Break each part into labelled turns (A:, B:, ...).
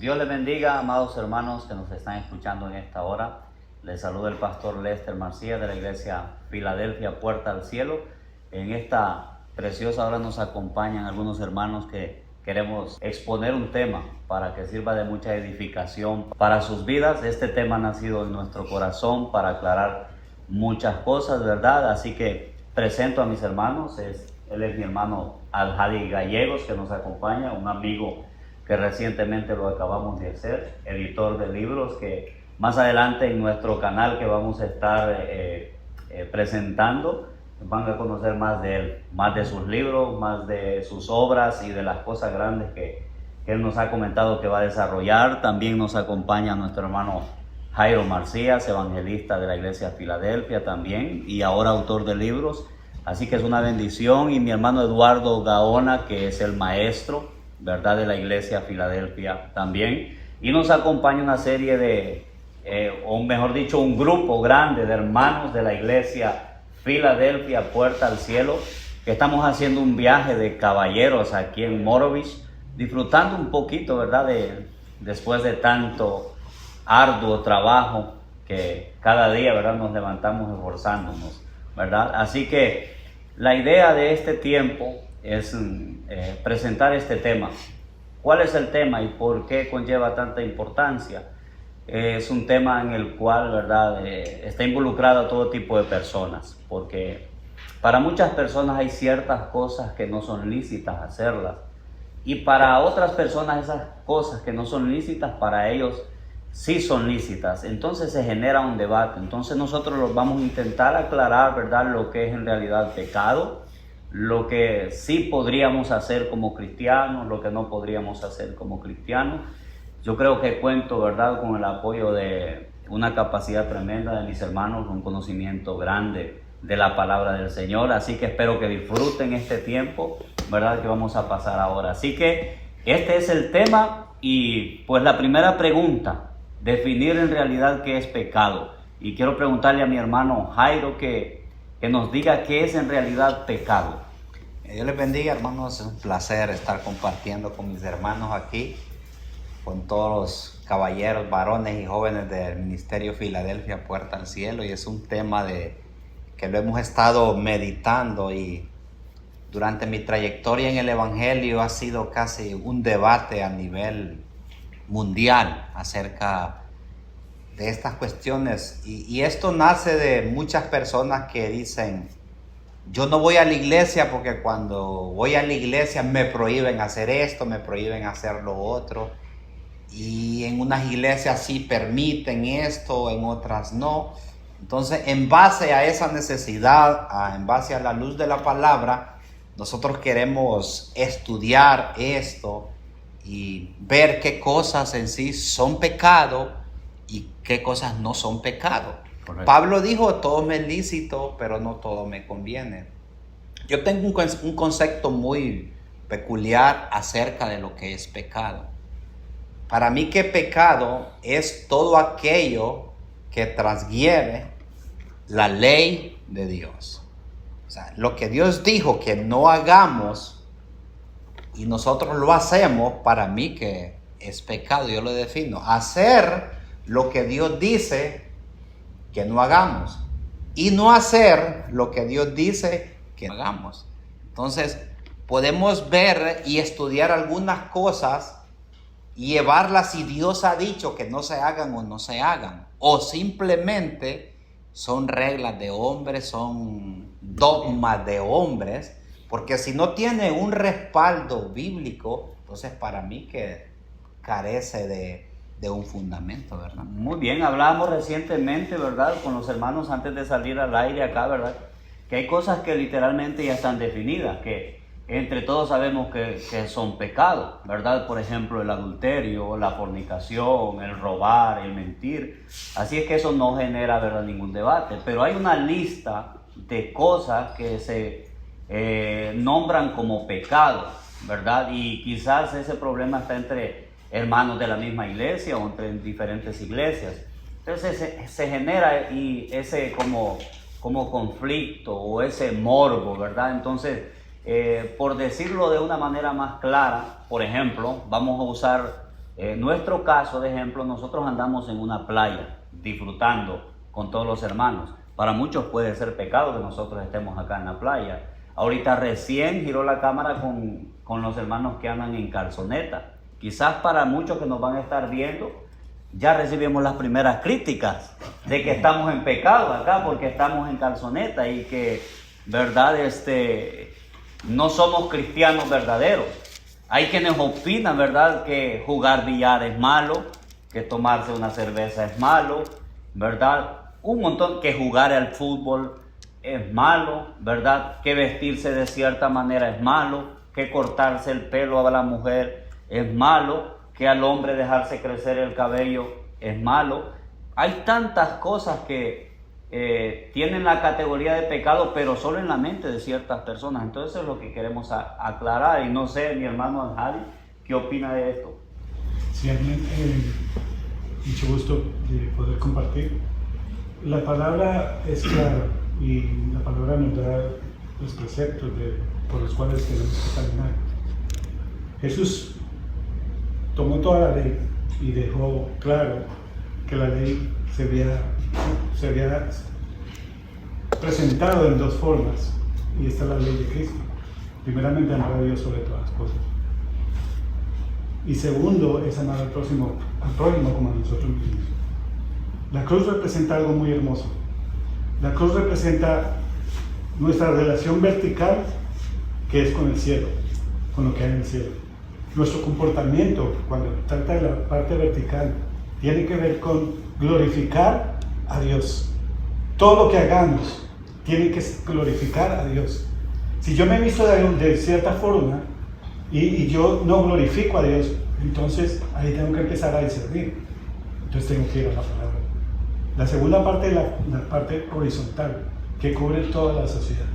A: Dios les bendiga, amados hermanos que nos están escuchando en esta hora. Les saluda el pastor Lester Marcía de la iglesia Filadelfia Puerta al Cielo. En esta preciosa hora nos acompañan algunos hermanos que queremos exponer un tema para que sirva de mucha edificación para sus vidas. Este tema ha nacido en nuestro corazón para aclarar muchas cosas, ¿verdad? Así que presento a mis hermanos. Él es mi hermano Aljadi Gallegos, que nos acompaña, un amigo que recientemente lo acabamos de hacer, editor de libros, que más adelante en nuestro canal que vamos a estar presentando, van a conocer más de él, más de sus libros, más de sus obras y de las cosas grandes que él nos ha comentado que va a desarrollar. También nos acompaña nuestro hermano Jairo Macías, evangelista de la iglesia Filadelfia también, y ahora autor de libros. Así que es una bendición. Y mi hermano Eduardo Gaona, que es el maestro, ¿verdad?, de la iglesia Filadelfia también. Y nos acompaña una serie de, o mejor dicho, un grupo grande de hermanos de la iglesia Filadelfia Puerta al Cielo, que estamos haciendo un viaje de caballeros aquí en Morovis, disfrutando un poquito, ¿verdad?, después de tanto arduo trabajo que cada día, ¿verdad?, nos levantamos esforzándonos, ¿verdad? Así que la idea de este tiempo es presentar este tema. ¿Cuál es el tema y por qué conlleva tanta importancia? Es un tema en el cual, ¿verdad?, está involucrado todo tipo de personas, porque para muchas personas hay ciertas cosas que no son lícitas hacerlas, y para otras personas esas cosas que no son lícitas, para ellos sí son lícitas. Entonces se genera un debate. Entonces nosotros los vamos a intentar aclarar, ¿verdad?, lo que es en realidad pecado, lo que sí podríamos hacer como cristianos, lo que no podríamos hacer como cristianos. Yo creo que cuento, ¿verdad?, con el apoyo de una capacidad tremenda de mis hermanos, un conocimiento grande de la palabra del Señor. Así que espero que disfruten este tiempo, ¿verdad?, que vamos a pasar ahora. Así que este es el tema. Y pues la primera pregunta, definir en realidad qué es pecado. Y quiero preguntarle a mi hermano Jairo que nos diga qué es en realidad pecado.
B: Dios les bendiga, hermanos. Es un placer estar compartiendo con mis hermanos aquí, con todos los caballeros, varones y jóvenes del Ministerio Filadelfia Puerta al Cielo. Y es un tema que lo hemos estado meditando, y durante mi trayectoria en el Evangelio ha sido casi un debate a nivel mundial acerca de estas cuestiones. Y esto nace de muchas personas que dicen: yo no voy a la iglesia porque cuando voy a la iglesia me prohíben hacer esto, me prohíben hacer lo otro. Y en unas iglesias sí permiten esto, en otras no. Entonces, en base a esa necesidad, en base a la luz de la palabra, nosotros queremos estudiar esto y ver qué cosas en sí son pecado y qué cosas no son pecado. Correcto. Pablo dijo: todo me es lícito, pero no todo me conviene. Yo tengo un concepto muy peculiar acerca de lo que es pecado. Para mí, que pecado es todo aquello que transgrede la ley de Dios. O sea, lo que Dios dijo que no hagamos y nosotros lo hacemos, para mí que es pecado. Yo lo defino: hacer lo que Dios dice que no hagamos, y no hacer lo que Dios dice que no hagamos. Entonces podemos ver y estudiar algunas cosas y llevarlas si Dios ha dicho que no se hagan o no se hagan, o simplemente son reglas de hombres, son dogmas de hombres, porque si no tiene un respaldo bíblico, entonces para mí que carece de un fundamento, ¿verdad?
A: Muy bien, hablábamos recientemente, ¿verdad?, con los hermanos antes de salir al aire acá, ¿verdad?, que hay cosas que literalmente ya están definidas, que entre todos sabemos que son pecados, ¿verdad? Por ejemplo, el adulterio, la fornicación, el robar, el mentir. Así es que eso no genera, ¿verdad?, ningún debate. Pero hay una lista de cosas que se nombran como pecado, ¿verdad? Y quizás ese problema está entre hermanos de la misma iglesia o entre diferentes iglesias. Entonces se genera y ese como conflicto o ese morbo, ¿verdad? Entonces, por decirlo de una manera más clara, por ejemplo, vamos a usar En nuestro caso, de ejemplo, nosotros andamos en una playa disfrutando con todos los hermanos. Para muchos puede ser pecado que nosotros estemos acá en la playa. Ahorita recién giró la cámara con los hermanos que andan en calzoneta. Quizás para muchos que nos van a estar viendo, ya recibimos las primeras críticas de que estamos en pecado acá porque estamos en calzoneta y que, verdad, no somos cristianos verdaderos. Hay quienes opinan, verdad, que jugar billar es malo, que tomarse una cerveza es malo, verdad, un montón, que jugar al fútbol es malo, verdad, que vestirse de cierta manera es malo, que cortarse el pelo a la mujer es malo, que al hombre dejarse crecer el cabello es malo. Hay tantas cosas que tienen la categoría de pecado, pero solo en la mente de ciertas personas. Entonces es lo que queremos aclarar. Y no sé, mi hermano Anjali, ¿qué opina de esto?
C: Sí, mucho gusto de poder compartir. La palabra es clara y la palabra nos da los preceptos por los cuales tenemos que caminar. Jesús tomó toda la ley y dejó claro que la ley se había presentado en dos formas, y esta es la ley de Cristo. Primeramente, amar a Dios sobre todas las cosas, y segundo es amar al prójimo como a nosotros mismos. La cruz representa algo muy hermoso. La cruz representa nuestra relación vertical, que es con el cielo, con lo que hay en el cielo. Nuestro comportamiento, cuando trata de la parte vertical, tiene que ver con glorificar a Dios. Todo lo que hagamos tiene que glorificar a Dios. Si yo me he visto de cierta forma y yo no glorifico a Dios, entonces ahí tengo que empezar a discernir. Entonces tengo que ir a la palabra. La segunda parte es la parte horizontal, que cubre toda la sociedad.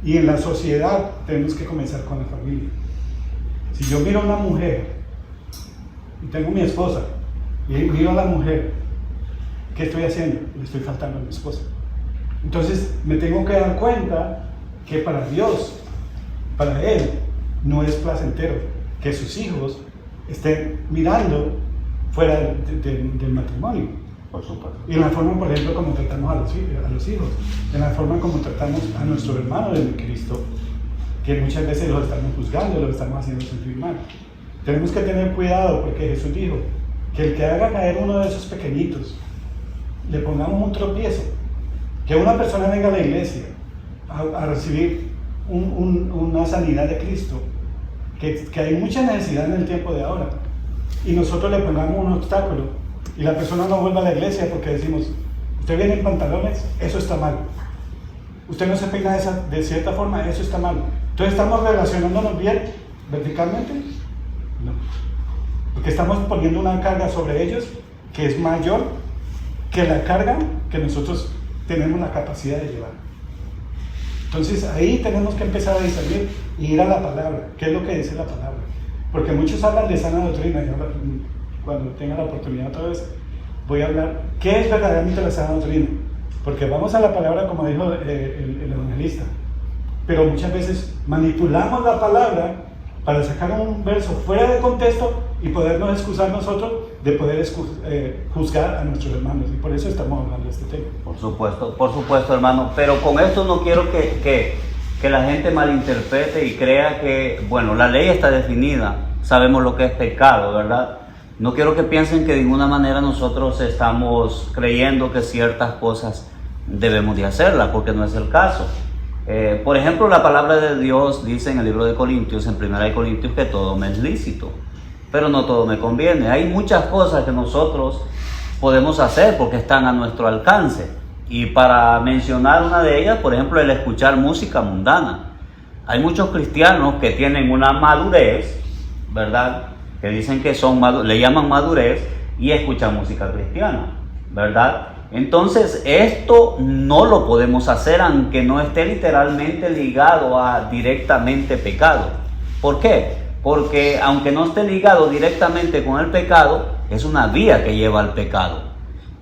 C: Y en la sociedad tenemos que comenzar con la familia. Si yo miro a una mujer, y tengo mi esposa, y miro a la mujer, ¿qué estoy haciendo? Le estoy faltando a mi esposa. Entonces me tengo que dar cuenta que para Dios, para Él, no es placentero que sus hijos estén mirando fuera del matrimonio.
A: Por supuesto.
C: Y en la forma, por ejemplo, como tratamos a los hijos, en la forma como tratamos a nuestro hermano de Cristo, que muchas veces los estamos juzgando, los estamos haciendo sentir mal. Tenemos que tener cuidado porque Jesús dijo que el que haga caer uno de esos pequeñitos, le pongamos un tropiezo. Que una persona venga a la iglesia a recibir una sanidad de Cristo, que hay mucha necesidad en el tiempo de ahora, y nosotros le pongamos un obstáculo y la persona no vuelve a la iglesia porque decimos, usted viene en pantalones, eso está mal. Usted no se peina de cierta forma, eso está mal. Entonces, ¿estamos relacionándonos bien verticalmente? No. Porque estamos poniendo una carga sobre ellos que es mayor que la carga que nosotros tenemos la capacidad de llevar. Entonces, ahí tenemos que empezar a discernir y ir a la palabra. ¿Qué es lo que dice la palabra? Porque muchos hablan de sana doctrina, y ahora, cuando tenga la oportunidad otra vez, voy a hablar qué es verdaderamente la sana doctrina. Porque vamos a la palabra como dijo el evangelista, pero muchas veces manipulamos la palabra para sacar un verso fuera de contexto y podernos excusar nosotros de poder juzgar a nuestros hermanos, y por eso estamos hablando de este tema.
A: Por supuesto, hermano, pero con esto no quiero que la gente malinterprete y crea que, bueno, la ley está definida, sabemos lo que es pecado, ¿verdad? No quiero que piensen que de ninguna manera nosotros estamos creyendo que ciertas cosas debemos de hacerlas, porque no es el caso. Por ejemplo, la palabra de Dios dice en el libro de Corintios, en 1 Corintios, que todo me es lícito, pero no todo me conviene. Hay muchas cosas que nosotros podemos hacer porque están a nuestro alcance. Y para mencionar una de ellas, por ejemplo, el escuchar música mundana. Hay muchos cristianos que tienen una madurez, ¿verdad? Que dicen que le llaman madurez y escuchan música cristiana, ¿verdad? Entonces esto no lo podemos hacer aunque no esté literalmente ligado a directamente pecado. ¿Por qué? Porque aunque no esté ligado directamente con el pecado, es una vía que lleva al pecado.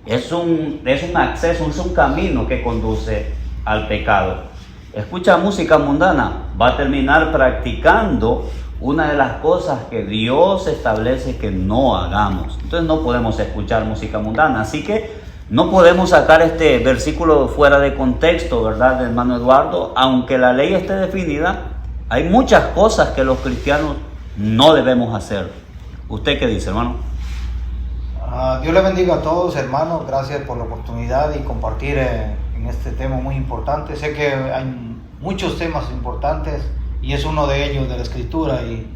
A: Es un acceso, es un camino que conduce al pecado. Escucha música mundana, va a terminar practicando una de las cosas que Dios establece que no hagamos. Entonces no podemos escuchar música mundana, así que no podemos sacar este versículo fuera de contexto, ¿verdad, hermano Eduardo? Aunque la ley esté definida, hay muchas cosas que los cristianos no debemos hacer. ¿Usted qué dice, hermano?
D: Dios le bendiga a todos, hermanos. Gracias por la oportunidad y compartir en este tema muy importante. Sé que hay muchos temas importantes y es uno de ellos de la Escritura. Y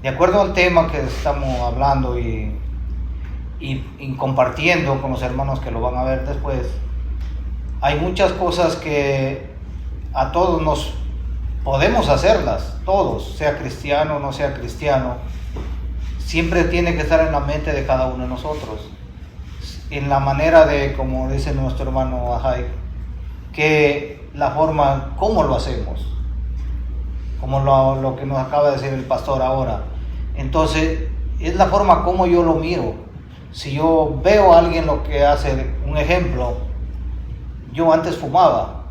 D: de acuerdo al tema que estamos hablando y compartiendo con los hermanos que lo van a ver después, hay muchas cosas que a todos nos podemos hacerlas, todos, sea cristiano o no sea cristiano. Siempre tiene que estar en la mente de cada uno de nosotros, en la manera de, como dice nuestro hermano Ajay, que la forma, cómo lo hacemos, como lo que nos acaba de decir el pastor ahora. Entonces, es la forma como yo lo miro. Si yo veo a alguien lo que hace, un ejemplo, yo antes fumaba,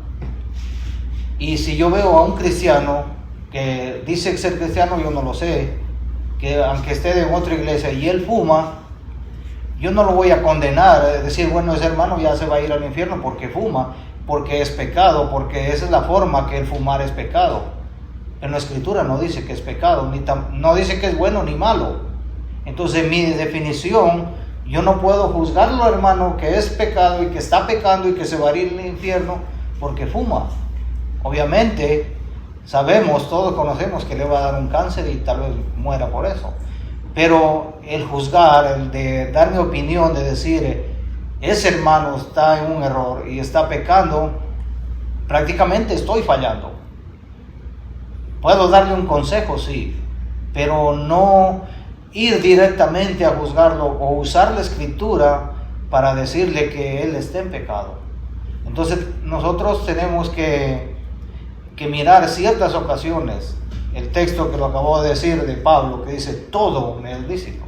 D: y si yo veo a un cristiano que dice ser cristiano, yo no lo sé, que aunque esté en otra iglesia y él fuma, yo no lo voy a condenar, decir, bueno, ese hermano ya se va a ir al infierno porque fuma, porque es pecado, porque esa es la forma que el fumar es pecado. En la Escritura no dice que es pecado, no dice que es bueno ni malo. Entonces, mi definición, yo no puedo juzgarlo, hermano, que es pecado y que está pecando y que se va a ir al infierno porque fuma. Obviamente, sabemos, todos conocemos que le va a dar un cáncer y tal vez muera por eso. Pero el juzgar, el de dar mi opinión, de decir, ese hermano está en un error y está pecando, prácticamente estoy fallando. Puedo darle un consejo, sí, pero no ir directamente a juzgarlo o usar la Escritura para decirle que él está en pecado. Entonces nosotros tenemos que mirar ciertas ocasiones, el texto que lo acabo de decir de Pablo, que dice, todo me es lícito.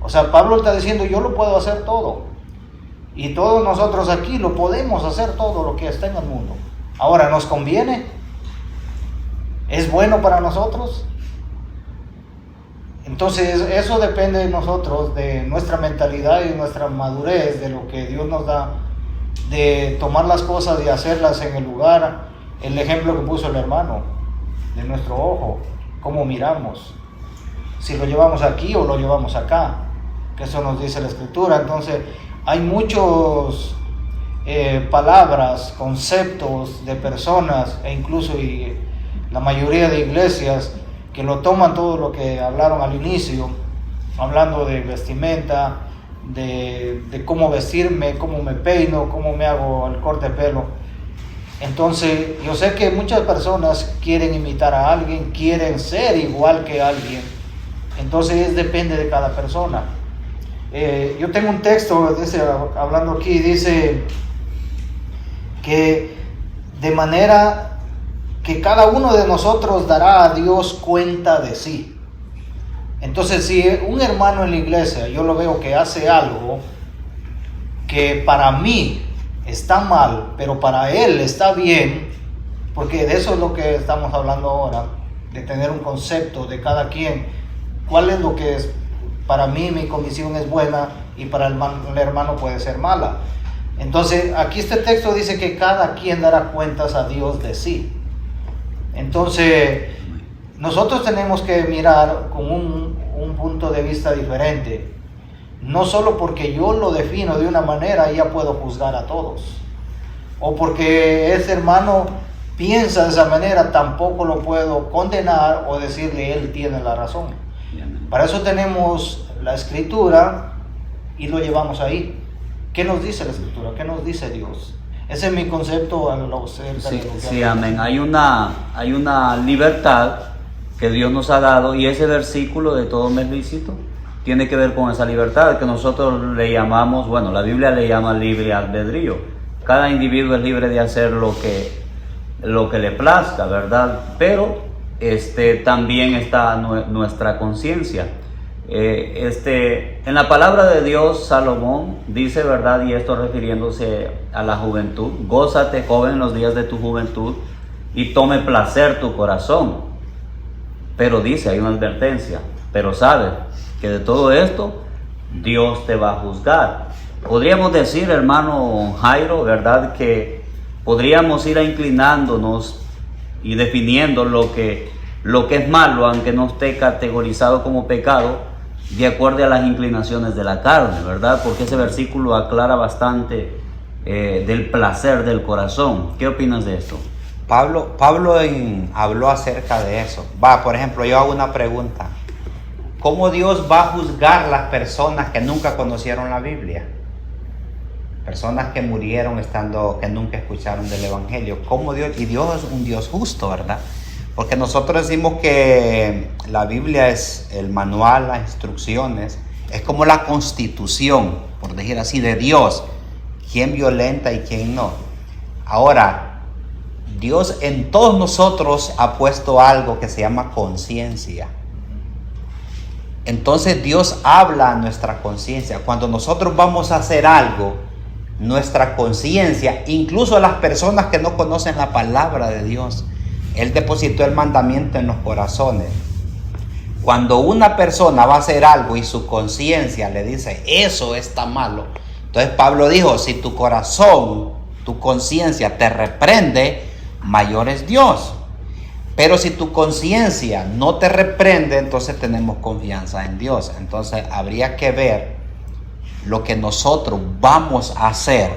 D: O sea, Pablo está diciendo, yo lo puedo hacer todo. Y todos nosotros aquí lo podemos hacer todo lo que está en el mundo. Ahora, ¿nos conviene? ¿Es bueno para nosotros? Entonces, eso depende de nosotros, de nuestra mentalidad y nuestra madurez, de lo que Dios nos da, de tomar las cosas y hacerlas en el lugar. El ejemplo que puso el hermano, de nuestro ojo, cómo miramos, si lo llevamos aquí o lo llevamos acá, que eso nos dice la Escritura. Entonces, hay muchos palabras, conceptos de personas, e incluso y la mayoría de iglesias, que lo toman todo lo que hablaron al inicio, hablando de vestimenta, de cómo vestirme, cómo me peino, cómo me hago el corte de pelo. Entonces, yo sé que muchas personas quieren imitar a alguien, quieren ser igual que alguien. Entonces, depende de cada persona. Yo tengo un texto, hablando aquí, dice que de manera que cada uno de nosotros dará a Dios cuenta de sí. Entonces, si un hermano en la iglesia, yo lo veo que hace algo que para mí está mal, pero para él está bien, porque de eso es lo que estamos hablando ahora, de tener un concepto de cada quien, cuál es lo que es, para mí mi comisión es buena y para el hermano puede ser mala. Entonces, aquí este texto dice que cada quien dará cuentas a Dios de sí. Entonces, nosotros tenemos que mirar con un punto de vista diferente. No solo porque yo lo defino de una manera, ya puedo juzgar a todos. O porque ese hermano piensa de esa manera, tampoco lo puedo condenar o decirle él tiene la razón. Para eso tenemos la Escritura y lo llevamos ahí. ¿Qué nos dice la Escritura? ¿Qué nos dice Dios? Ese es mi concepto a lo cerca de lo que
A: sí, amén. Hay una libertad que Dios nos ha dado, y ese versículo de todo me es lícito tiene que ver con esa libertad que nosotros le llamamos, bueno, la Biblia le llama libre albedrío. Cada individuo es libre de hacer lo que le plazca, ¿verdad? Pero también está nuestra conciencia. En la palabra de Dios, Salomón dice, ¿verdad? Y esto refiriéndose a la juventud: gózate, joven, en los días de tu juventud, y tome placer tu corazón. pero dice, hay una advertencia, pero sabe que de todo esto Dios te va a juzgar. Podríamos decir, hermano Jairo, ¿verdad?, que podríamos ir inclinándonos y definiendo lo que es malo, aunque no esté categorizado como pecado, de acuerdo a las inclinaciones de la carne, ¿verdad? Porque ese versículo aclara bastante del placer del corazón. ¿Qué opinas de esto?
B: Pablo habló acerca de eso. Por ejemplo, yo hago una pregunta. ¿Cómo Dios va a juzgar las personas que nunca conocieron la Biblia? Personas que murieron que nunca escucharon del Evangelio. ¿Cómo Dios? Y Dios es un Dios justo, ¿verdad? Porque nosotros decimos que la Biblia es el manual, las instrucciones, es como la constitución, por decir así, de Dios. Quién violenta y quién no. Ahora, Dios en todos nosotros ha puesto algo que se llama conciencia. Entonces Dios habla a nuestra conciencia. Cuando nosotros vamos a hacer algo, nuestra conciencia, incluso las personas que no conocen la palabra de Dios, Él depositó el mandamiento en los corazones. Cuando una persona va a hacer algo y su conciencia le dice, eso está malo. Entonces Pablo dijo, si tu corazón, tu conciencia te reprende, mayor es Dios. Pero si tu conciencia no te reprende, entonces tenemos confianza en Dios. Entonces habría que ver lo que nosotros vamos a hacer,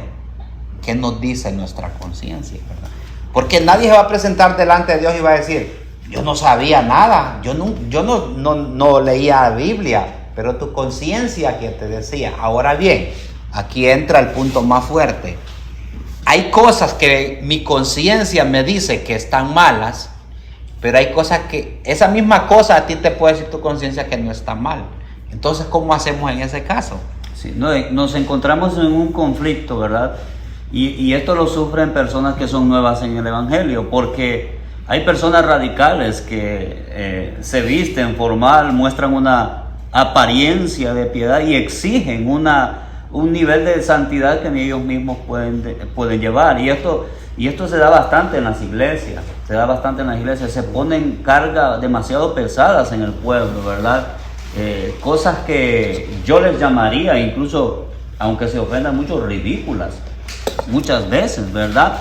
B: qué nos dice nuestra conciencia, ¿verdad? Porque nadie se va a presentar delante de Dios y va a decir, yo no sabía nada, yo no leía la Biblia, pero tu conciencia que te decía. Ahora bien, aquí entra el punto más fuerte. Hay cosas que mi conciencia me dice que están malas, pero hay cosas que, esa misma cosa a ti te puede decir tu conciencia que no está mal. Entonces, ¿cómo hacemos en ese caso?
A: Sí, nos encontramos en un conflicto, ¿verdad? Y esto lo sufren personas que son nuevas en el Evangelio, porque hay personas radicales que se visten formal, muestran una apariencia de piedad y exigen un nivel de santidad que ni ellos mismos pueden llevar. Y esto se da bastante en las iglesias, se ponen cargas demasiado pesadas en el pueblo, ¿verdad? Cosas que yo les llamaría, incluso, aunque se ofendan mucho, ridículas, muchas veces, ¿verdad?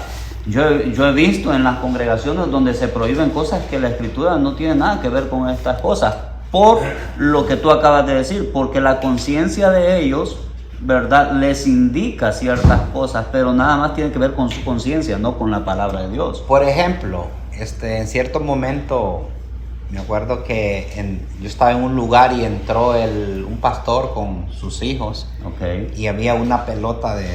A: Yo he visto en las congregaciones donde se prohíben cosas que la Escritura no tiene nada que ver con estas cosas, por lo que tú acabas de decir, porque la conciencia de ellos, ¿verdad?, les indica ciertas cosas, pero nada más tiene que ver con su conciencia, no con la palabra de Dios.
B: Por ejemplo, en cierto momento, me acuerdo que yo estaba en un lugar y entró un pastor con sus hijos,
A: Okay.
B: Y había una pelota de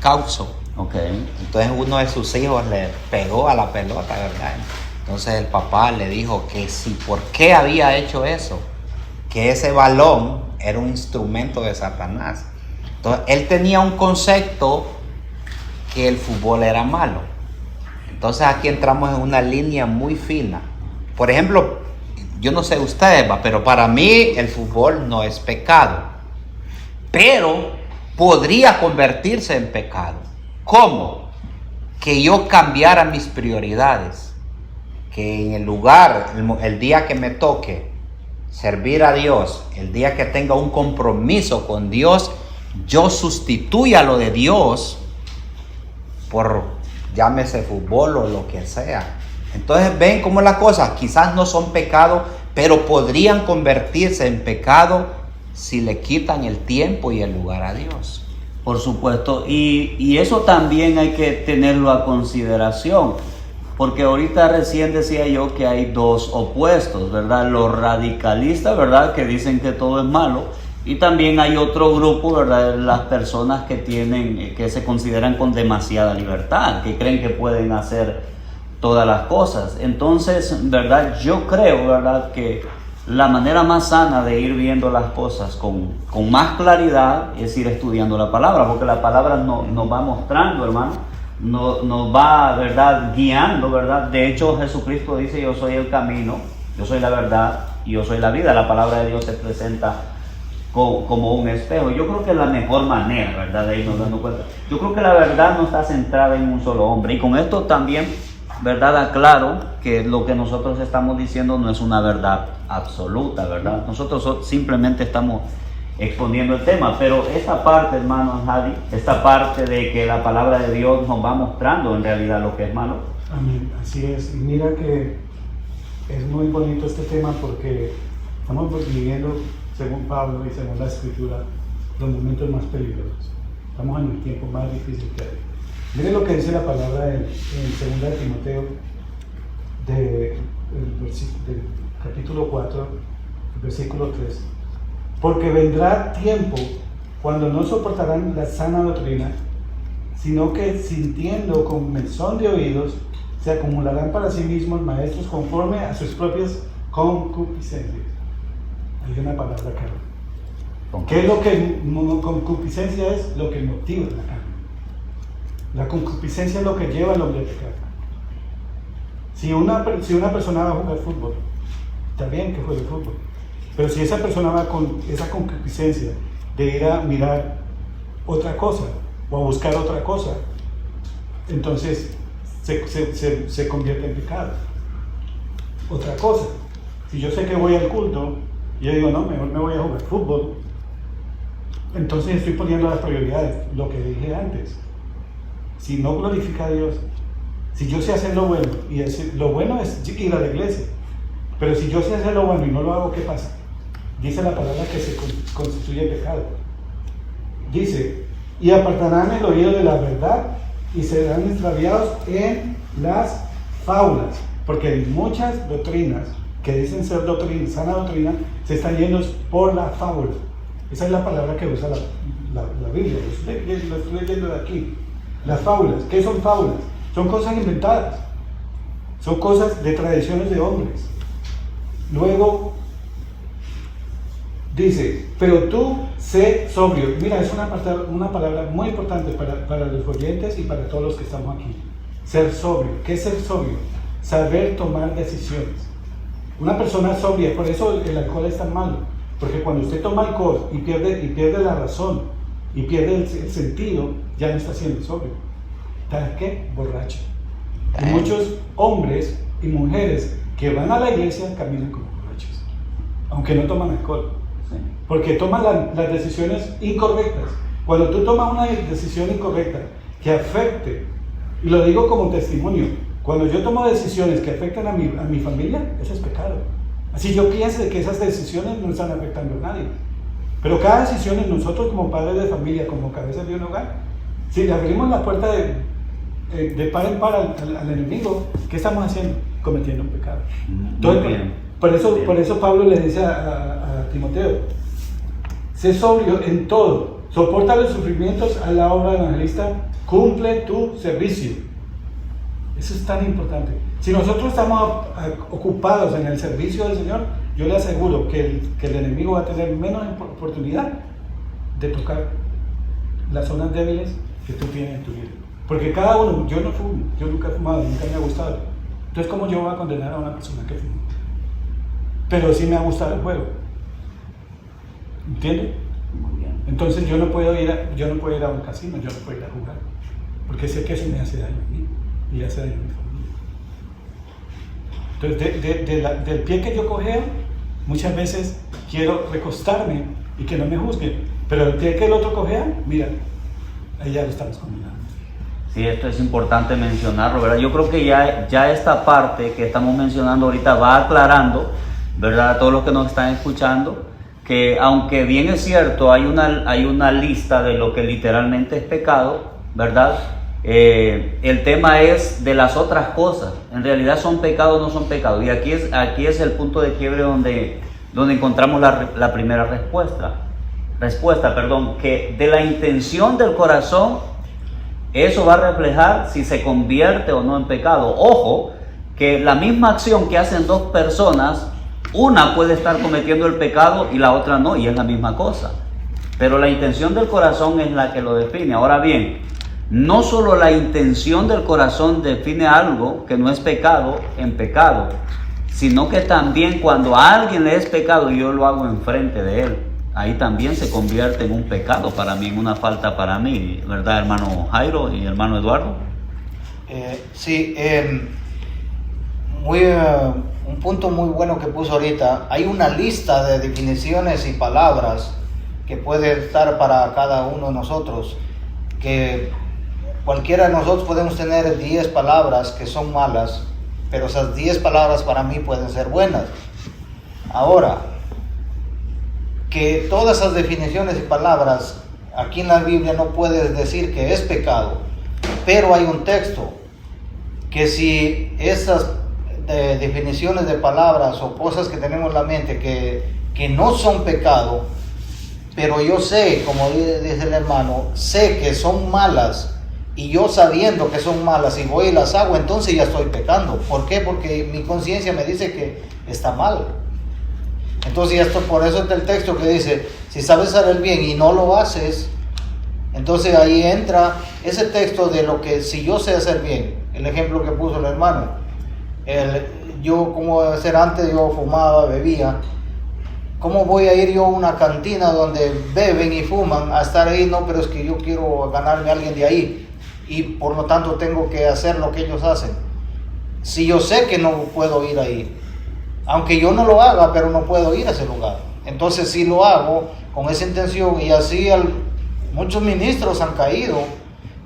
B: caucho.
A: Okay.
B: Entonces uno de sus hijos le pegó a la pelota, ¿verdad? Entonces el papá le dijo que por qué había hecho eso, que ese balón era un instrumento de Satanás. Entonces él tenía un concepto que el fútbol era malo. Entonces aquí entramos en una línea muy fina. Por ejemplo, yo no sé ustedes, pero para mí el fútbol no es pecado, pero podría convertirse en pecado. ¿Cómo? Que yo cambiara mis prioridades, que en el lugar, el día que me toque servir a Dios, el día que tenga un compromiso con Dios, yo sustituya lo de Dios por, llámese fútbol o lo que sea. Entonces ven cómo las cosas quizás no son pecado, pero podrían convertirse en pecado si le quitan el tiempo y el lugar a Dios.
A: Por supuesto, y eso también hay que tenerlo a consideración, porque ahorita recién decía yo que hay dos opuestos, ¿verdad? Los radicalistas, ¿verdad?, que dicen que todo es malo, y también hay otro grupo, ¿verdad?, las personas que se consideran con demasiada libertad, que creen que pueden hacer todas las cosas. Entonces, ¿verdad?, yo creo, ¿verdad?, que la manera más sana de ir viendo las cosas con más claridad es ir estudiando la palabra, porque la palabra nos va mostrando, hermano, nos va, ¿verdad?, guiando, ¿verdad? De hecho, Jesucristo dice, yo soy el camino, yo soy la verdad y yo soy la vida. La palabra de Dios se presenta como un espejo. Yo creo que es la mejor manera, ¿verdad?, de irnos dando cuenta. Yo creo que la verdad no está centrada en un solo hombre. Y con esto también ¿verdad? Aclaro que lo que nosotros estamos diciendo no es una verdad absoluta, ¿verdad? Nosotros simplemente estamos exponiendo el tema, pero esta parte, hermano Javi, esta parte de que la palabra de Dios nos va mostrando en realidad lo que es malo.
C: Amén, así es. Y mira que es muy bonito este tema porque estamos viviendo, según Pablo y según la Escritura, los momentos más peligrosos. Estamos en el tiempo más difícil que hay. Miren lo que dice la palabra en 2 de Timoteo, del capítulo 4, versículo 3. Porque vendrá tiempo cuando no soportarán la sana doctrina, sino que sintiendo comezón de oídos, se acumularán para sí mismos maestros conforme a sus propias concupiscencias. Hay una palabra acá. ¿Qué es lo que concupiscencia es? Lo que motiva la carne. La concupiscencia es lo que lleva al hombre a pecar. Si una persona va a jugar fútbol, está bien que juegue fútbol, pero si esa persona va con esa concupiscencia de ir a mirar otra cosa o a buscar otra cosa, entonces se convierte en pecado. Otra cosa, si yo sé que voy al culto y yo digo, no, mejor me voy a jugar fútbol, entonces estoy poniendo las prioridades, lo que dije antes. Si no glorifica a Dios, si yo sé hacer lo bueno, y lo bueno es ir a la iglesia, pero si yo sé hacer lo bueno y no lo hago, ¿qué pasa? Dice la palabra que se constituye pecado. Dice, y apartarán el oído de la verdad y serán extraviados en las fábulas, porque hay muchas doctrinas que dicen ser doctrina, sana doctrina, se están yendo por la fábula. Esa es la palabra que usa la Biblia, lo estoy leyendo de aquí. Las fábulas, ¿qué son fábulas? Son cosas inventadas, son cosas de tradiciones de hombres. Luego dice, pero tú sé sobrio. Mira, es una palabra muy importante para los oyentes y para todos los que estamos aquí. Ser sobrio. ¿Qué es ser sobrio? Saber tomar decisiones. Una persona sobria, por eso el alcohol es tan malo, porque cuando usted toma alcohol y pierde la razón y pierde el sentido, ya no está siendo sobrio. ¿Está qué? Borracho. Y muchos hombres y mujeres que van a la iglesia caminan como borrachos, aunque no toman alcohol, porque toman las decisiones incorrectas. Cuando tú tomas una decisión incorrecta que afecte, y lo digo como testimonio, cuando yo tomo decisiones que afectan a mi familia, eso es pecado. Así yo pienso que esas decisiones no están afectando a nadie, pero cada decisión, nosotros como padres de familia, como cabezas de un hogar, si le abrimos la puerta de par en par al enemigo, ¿qué estamos haciendo? Cometiendo un pecado. Entonces, por eso Pablo le dice a Timoteo, sé sobrio en todo, soporta los sufrimientos a la obra evangelista, cumple tu servicio. Eso es tan importante. Si nosotros estamos ocupados en el servicio del Señor, yo le aseguro que el enemigo va a tener menos oportunidad de tocar las zonas débiles que tú tienes en tu vida. Porque cada uno, yo no fumo, yo nunca he fumado, nunca me ha gustado. Entonces, ¿cómo yo voy a condenar a una persona que fuma? Pero sí me ha gustado el juego. ¿Entiendes?
A: Muy bien.
C: Entonces yo no puedo ir a un casino, yo no puedo ir a jugar. Porque sé que eso me hace daño a mí y hace daño a mi familia. Entonces, del pie que yo cojeo, muchas veces quiero recostarme y que no me juzguen. Pero el pie que el otro cojea, mira, ahí ya lo estamos combinando.
A: Sí, esto es importante mencionarlo, ¿verdad? Yo creo que ya esta parte que estamos mencionando ahorita va aclarando, ¿verdad? A todos los que nos están escuchando, que aunque bien es cierto, hay una lista de lo que literalmente es pecado, ¿verdad? El tema es de las otras cosas. En realidad son pecados o no son pecados. Y aquí es el punto de quiebre donde encontramos la primera respuesta, que de la intención del corazón, eso va a reflejar si se convierte o no en pecado. Ojo, que la misma acción que hacen dos personas, una puede estar cometiendo el pecado y la otra no, y es la misma cosa. Pero la intención del corazón es la que lo define. Ahora bien, no solo la intención del corazón define algo que no es pecado en pecado, sino que también cuando a alguien le es pecado y yo lo hago enfrente de él, ahí también se convierte en un pecado para mí, en una falta para mí, ¿verdad, hermano Jairo y hermano Eduardo?
D: Sí, un punto muy bueno que puso ahorita. Hay una lista de definiciones y palabras que puede estar para cada uno de nosotros, que cualquiera de nosotros podemos tener 10 palabras que son malas, pero esas 10 palabras para mí pueden ser buenas. Ahora, que todas esas definiciones y palabras aquí en la Biblia no puedes decir que es pecado, pero hay un texto que si esas definiciones de palabras o cosas que tenemos en la mente que no son pecado, pero yo sé, como dice el hermano, sé que son malas, y yo sabiendo que son malas y voy y las hago, entonces ya estoy pecando. ¿Por qué? Porque mi conciencia me dice que está mal. Entonces esto, por eso es el texto que dice, si sabes hacer el bien y no lo haces, entonces ahí entra ese texto de lo que si yo sé hacer bien, el ejemplo que puso el hermano, yo como hacer antes, yo fumaba, bebía. ¿Cómo voy a ir yo a una cantina donde beben y fuman a estar ahí? No, pero es que yo quiero ganarme a alguien de ahí y por lo tanto tengo que hacer lo que ellos hacen. Si yo sé que no puedo ir ahí, aunque yo no lo haga, pero no puedo ir a ese lugar. Entonces si lo hago con esa intención, y así muchos ministros han caído.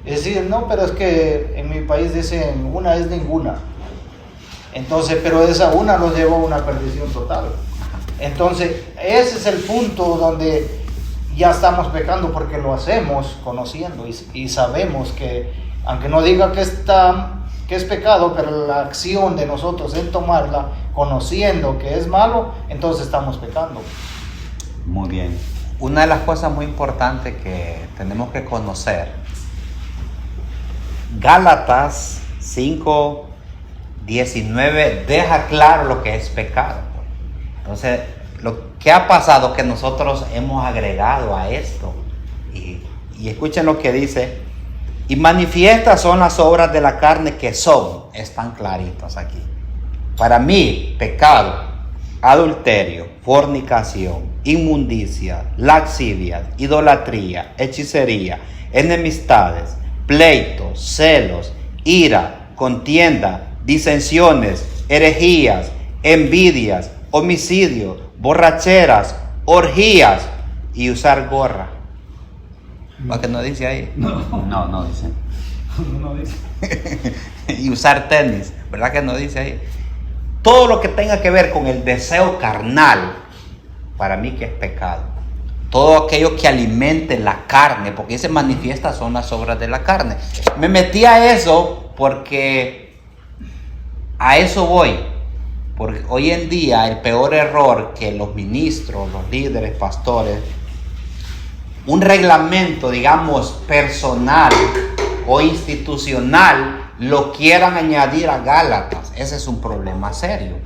D: Es decir, no, pero es que en mi país dicen una es ninguna. Entonces, pero esa una nos llevó a una perdición total. Entonces, ese es el punto donde ya estamos pecando, porque lo hacemos conociendo y sabemos que, aunque no diga que es pecado, pero la acción de nosotros en tomarla, conociendo que es malo, entonces estamos pecando.
B: Muy bien. Una de las cosas muy importantes que tenemos que conocer, Gálatas 5:19 deja claro lo que es pecado. Entonces, lo que ha pasado que nosotros hemos agregado a esto, y escuchen lo que dice, y manifiestas son las obras de la carne que están claritos aquí. Para mí, pecado, adulterio, fornicación, inmundicia, lascivia, idolatría, hechicería, enemistades, pleitos, celos, ira, contienda, disensiones, herejías, envidias, homicidios, borracheras, orgías y usar gorra. ¿Para qué no dice ahí?
A: No dice.
C: No dice.
B: Y usar tenis, ¿verdad que no dice ahí? Todo lo que tenga que ver con el deseo carnal, para mí que es pecado. Todo aquello que alimente la carne, porque se manifiesta son las obras de la carne. Me metí a eso porque a eso voy. Porque hoy en día el peor error que los ministros, los líderes, pastores, un reglamento, digamos, personal o institucional, lo quieran añadir a Gálatas. Ese es un problema serio.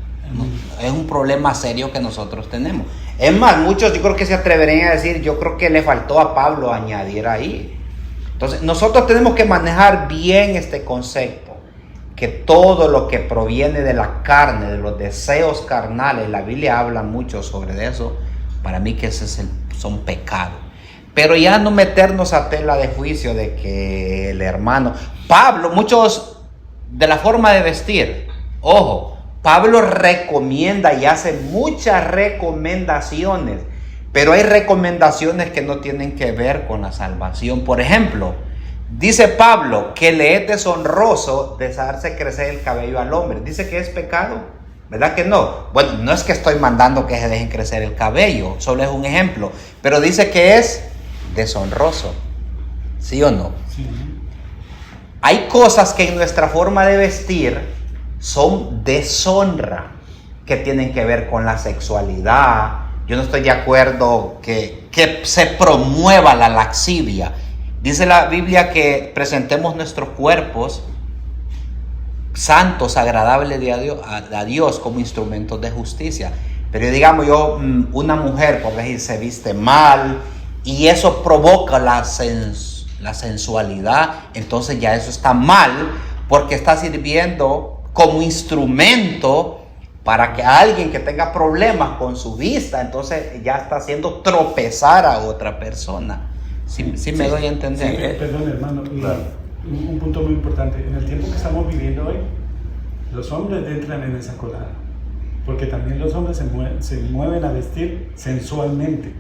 B: Es un problema serio que nosotros tenemos. Es más, muchos yo creo que se atreverían a decir, yo creo que le faltó a Pablo añadir ahí. Entonces, nosotros tenemos que manejar bien este concepto, que todo lo que proviene de la carne, de los deseos carnales, la Biblia habla mucho sobre eso, para mí que son pecados. Pero ya no meternos a tela de juicio de que el hermano Pablo, muchos de la forma de vestir, ojo, Pablo recomienda y hace muchas recomendaciones, pero hay recomendaciones que no tienen que ver con la salvación. Por ejemplo, dice Pablo que le es deshonroso dejarse crecer el cabello al hombre. Dice que es pecado, ¿verdad que no? Bueno, no es que estoy mandando que se dejen crecer el cabello, solo es un ejemplo, pero dice que es deshonroso, ¿sí o no?
C: Sí.
B: Hay cosas que en nuestra forma de vestir son deshonra, que tienen que ver con la sexualidad. Yo no estoy de acuerdo que se promueva la lascivia. Dice la Biblia que presentemos nuestros cuerpos santos, agradables a Dios como instrumentos de justicia. Pero digamos una mujer, por decir, se viste mal y eso provoca la sensualidad, entonces ya eso está mal, porque está sirviendo como instrumento para que alguien que tenga problemas con su vista, entonces ya está haciendo tropezar a otra persona. Sí me doy a entender.
C: Sí, perdón, hermano,
A: Claro.
C: un punto muy importante. En el tiempo que estamos viviendo hoy, los hombres entran en esa colada, porque también los hombres se mueven a vestir sensualmente.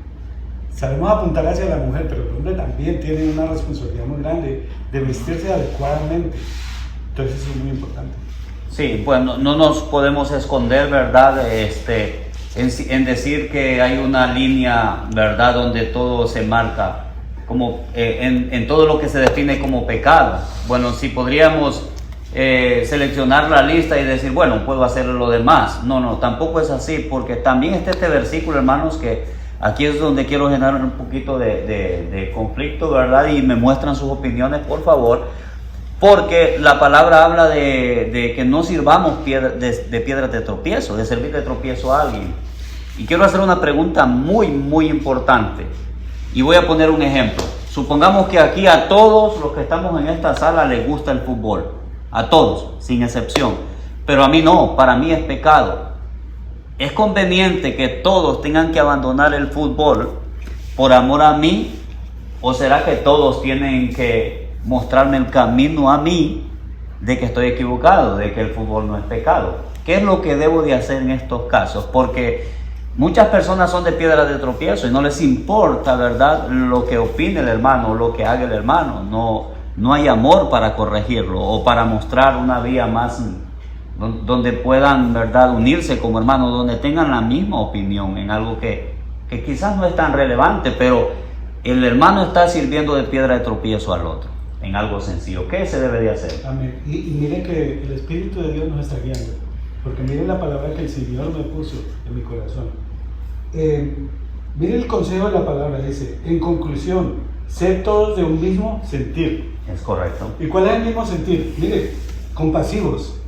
C: Sabemos apuntar hacia la mujer, pero el hombre también tiene una responsabilidad muy grande de vestirse adecuadamente. Entonces eso es muy importante.
A: Sí, pues no nos podemos esconder, ¿verdad? En decir que hay una línea, ¿verdad? Donde todo se marca como en todo lo que se define como pecado. Bueno, si podríamos seleccionar la lista y decir, bueno, puedo hacer lo demás. No, tampoco es así, porque también está este versículo, hermanos, que aquí es donde quiero generar un poquito de conflicto, ¿verdad? Y me muestran sus opiniones, por favor, porque la palabra habla de que no sirvamos de piedras de tropiezo, de servir de tropiezo a alguien. Y quiero hacer una pregunta muy, muy importante. Y voy a poner un ejemplo. Supongamos que aquí a todos los que estamos en esta sala les gusta el fútbol. A todos, sin excepción. Pero a mí no, para mí es pecado. ¿Es conveniente que todos tengan que abandonar el fútbol por amor a mí? ¿O será que todos tienen que mostrarme el camino a mí de que estoy equivocado, de que el fútbol no es pecado? ¿Qué es lo que debo de hacer en estos casos? Porque muchas personas son de piedra de tropiezo y no les importa, ¿verdad?, lo que opine el hermano o lo que haga el hermano. No hay amor para corregirlo o para mostrar una vía más donde puedan, ¿verdad?, unirse como hermanos, donde tengan la misma opinión en algo que quizás no es tan relevante, pero el hermano está sirviendo de piedra de tropiezo al otro en algo sencillo. ¿Qué se debe de hacer?
C: Amén. Y mire que el Espíritu de Dios nos está guiando, porque mire la palabra que el Señor me puso en mi corazón. Mire el consejo de la palabra, dice, en conclusión, sed todos de un mismo sentir.
A: Es correcto.
C: ¿Y cuál es el mismo sentir? Mire, compasivos.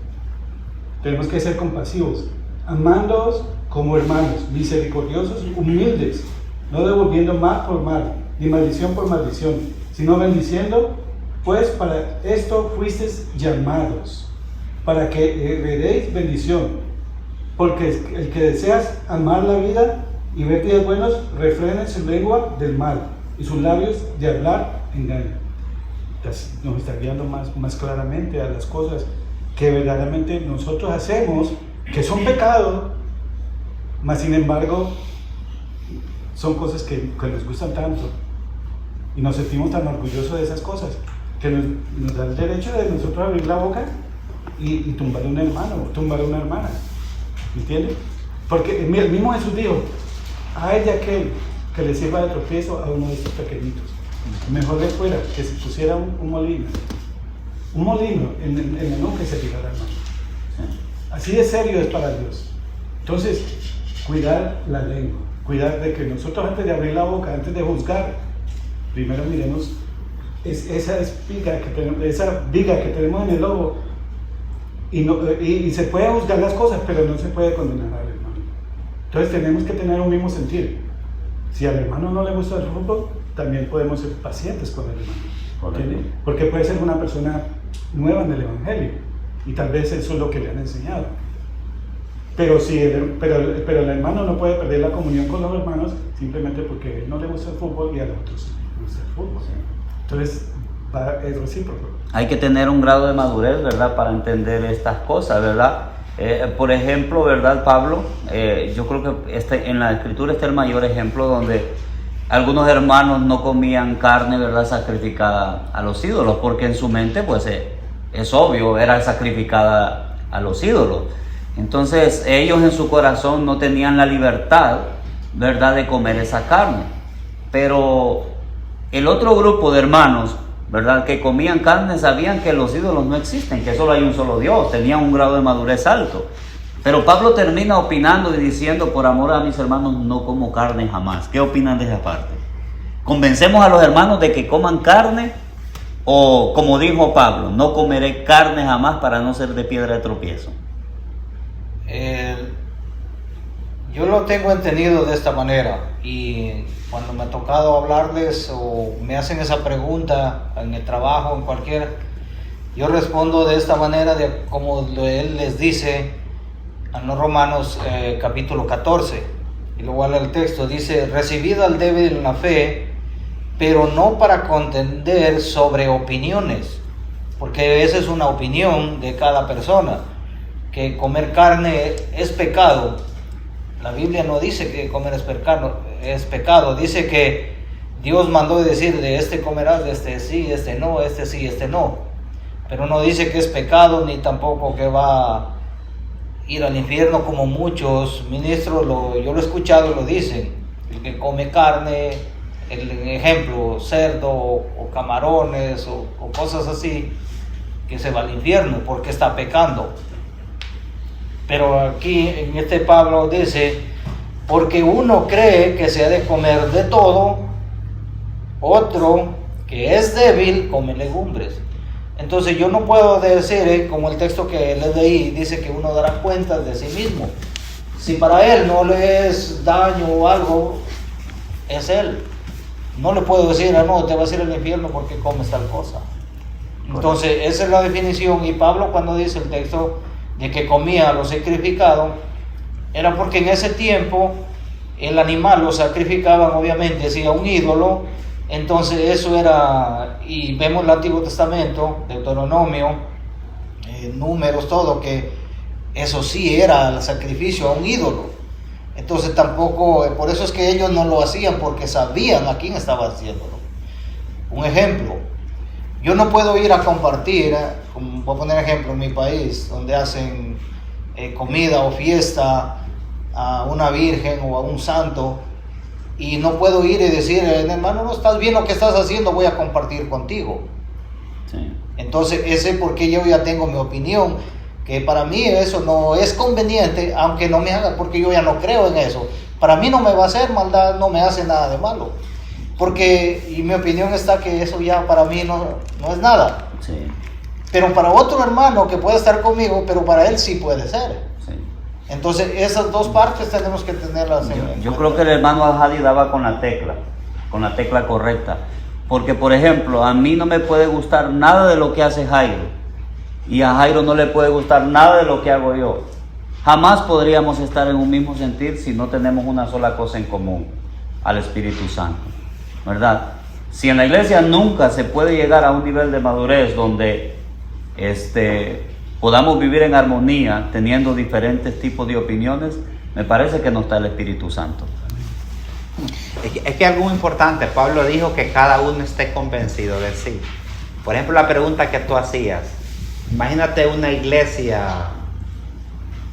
C: Tenemos que ser compasivos, amándoos como hermanos, misericordiosos y humildes, no devolviendo mal por mal, ni maldición por maldición, sino bendiciendo, pues para esto fuisteis llamados, para que heredéis bendición, porque el que deseas amar la vida y ver días buenos, refrene su lengua del mal y sus labios de hablar engaño. Entonces, nos está guiando más claramente a las cosas que verdaderamente nosotros hacemos, que son pecados, mas sin embargo son cosas que nos gustan tanto y nos sentimos tan orgullosos de esas cosas que nos da el derecho de nosotros abrir la boca y tumbar a un hermano o tumbar a una hermana, ¿entiendes? Porque el mismo Jesús dijo, ay de aquel que le sirva de tropiezo a uno de estos pequeñitos, mejor le fuera que se pusiera un molino en la nuca y se tirara al mar. Así de serio es para Dios. Entonces, cuidar la lengua, cuidar de que nosotros antes de abrir la boca, antes de juzgar, primero miremos esa viga que tenemos en el ojo y se puede juzgar las cosas, pero no se puede condenar al hermano. Entonces tenemos que tener un mismo sentir. Si al hermano no le gusta el fútbol, también podemos ser pacientes con el hermano, ¿entiendes? Porque puede ser una persona nueva en el Evangelio y tal vez eso es lo que le han enseñado. Pero el hermano no puede perder la comunión con los hermanos simplemente porque no le gusta el fútbol y a los otros le gusta el fútbol. Entonces es recíproco.
A: Hay que tener un grado de madurez, ¿verdad?, para entender estas cosas, ¿verdad? Por ejemplo, ¿verdad, Pablo? Yo creo que en la Escritura está el mayor ejemplo donde algunos hermanos no comían carne, ¿verdad?, sacrificada a los ídolos, porque en su mente, pues es obvio, era sacrificada a los ídolos. Entonces ellos en su corazón no tenían la libertad, ¿verdad?, de comer esa carne. Pero el otro grupo de hermanos, ¿verdad?, que comían carne, sabían que los ídolos no existen, que solo hay un solo Dios, tenían un grado de madurez alto. Pero Pablo termina opinando y diciendo, por amor a mis hermanos no como carne jamás. ¿Qué opinan de esa parte? ¿Convencemos a los hermanos de que coman carne? O como dijo Pablo, no comeré carne jamás para no ser de piedra de tropiezo.
D: Yo lo tengo entendido de esta manera, y cuando me ha tocado hablarles o me hacen esa pregunta en el trabajo, en cualquiera, yo respondo de esta manera, de como él les dice en los Romanos capítulo 14, y luego habla el texto, dice, recibid al débil en la fe, pero no para contender sobre opiniones, porque esa es una opinión de cada persona. que comer carne es pecado. La Biblia no dice que comer es pecado, dice que Dios mandó decir de este comerás, de este sí, este no, este sí, este no. Pero no dice que es pecado ni tampoco que va a ir al infierno como muchos ministros, yo lo he escuchado, lo dicen. El que come carne, el ejemplo, cerdo o camarones o cosas así, que se va al infierno porque está pecando. Pero aquí en este Pablo dice, porque uno cree que se ha de comer de todo, otro que es débil come legumbres. Entonces yo no puedo decir, como el texto que les leí, dice que uno dará cuenta de sí mismo. Si para él no le es daño o algo, es él. No le puedo decir, no, te vas a ir al infierno porque comes tal cosa. Entonces esa es la definición. Y Pablo, cuando dice el texto de que comía lo sacrificado, era porque en ese tiempo el animal lo sacrificaban obviamente hacia un ídolo. Entonces eso era, y vemos el Antiguo Testamento, Deuteronomio, Números, todo, que eso sí era el sacrificio a un ídolo. Entonces tampoco, por eso es que ellos no lo hacían, porque sabían a quién estaba haciéndolo. Un ejemplo, yo no puedo ir a compartir, voy a poner ejemplo en mi país, donde hacen comida o fiesta a una virgen o a un santo, y no puedo ir y decir, hermano, no estás bien lo que estás haciendo, voy a compartir contigo.
A: Sí.
D: Entonces ese porque yo ya tengo mi opinión, que para mí eso no es conveniente, aunque no me haga, porque yo ya no creo en eso. Para mí no me va a hacer maldad, no me hace nada de malo, porque, y mi opinión está que eso ya para mí no es nada.
A: Sí.
D: Pero para otro hermano que puede estar conmigo, pero para él sí puede ser.
A: Sí.
D: Entonces esas dos partes tenemos que tenerlas en
A: Yo creo que el hermano Al-Hadi daba con la tecla correcta. Porque, por ejemplo, a mí no me puede gustar nada de lo que hace Jairo. Y a Jairo no le puede gustar nada de lo que hago yo. Jamás podríamos estar en un mismo sentir si no tenemos una sola cosa en común, al Espíritu Santo, ¿verdad? Si en la iglesia nunca se puede llegar a un nivel de madurez donde podamos vivir en armonía, teniendo diferentes tipos de opiniones, me parece que no está el Espíritu Santo.
B: Es que algo importante, Pablo dijo que cada uno esté convencido de sí. Por ejemplo, la pregunta que tú hacías, imagínate una iglesia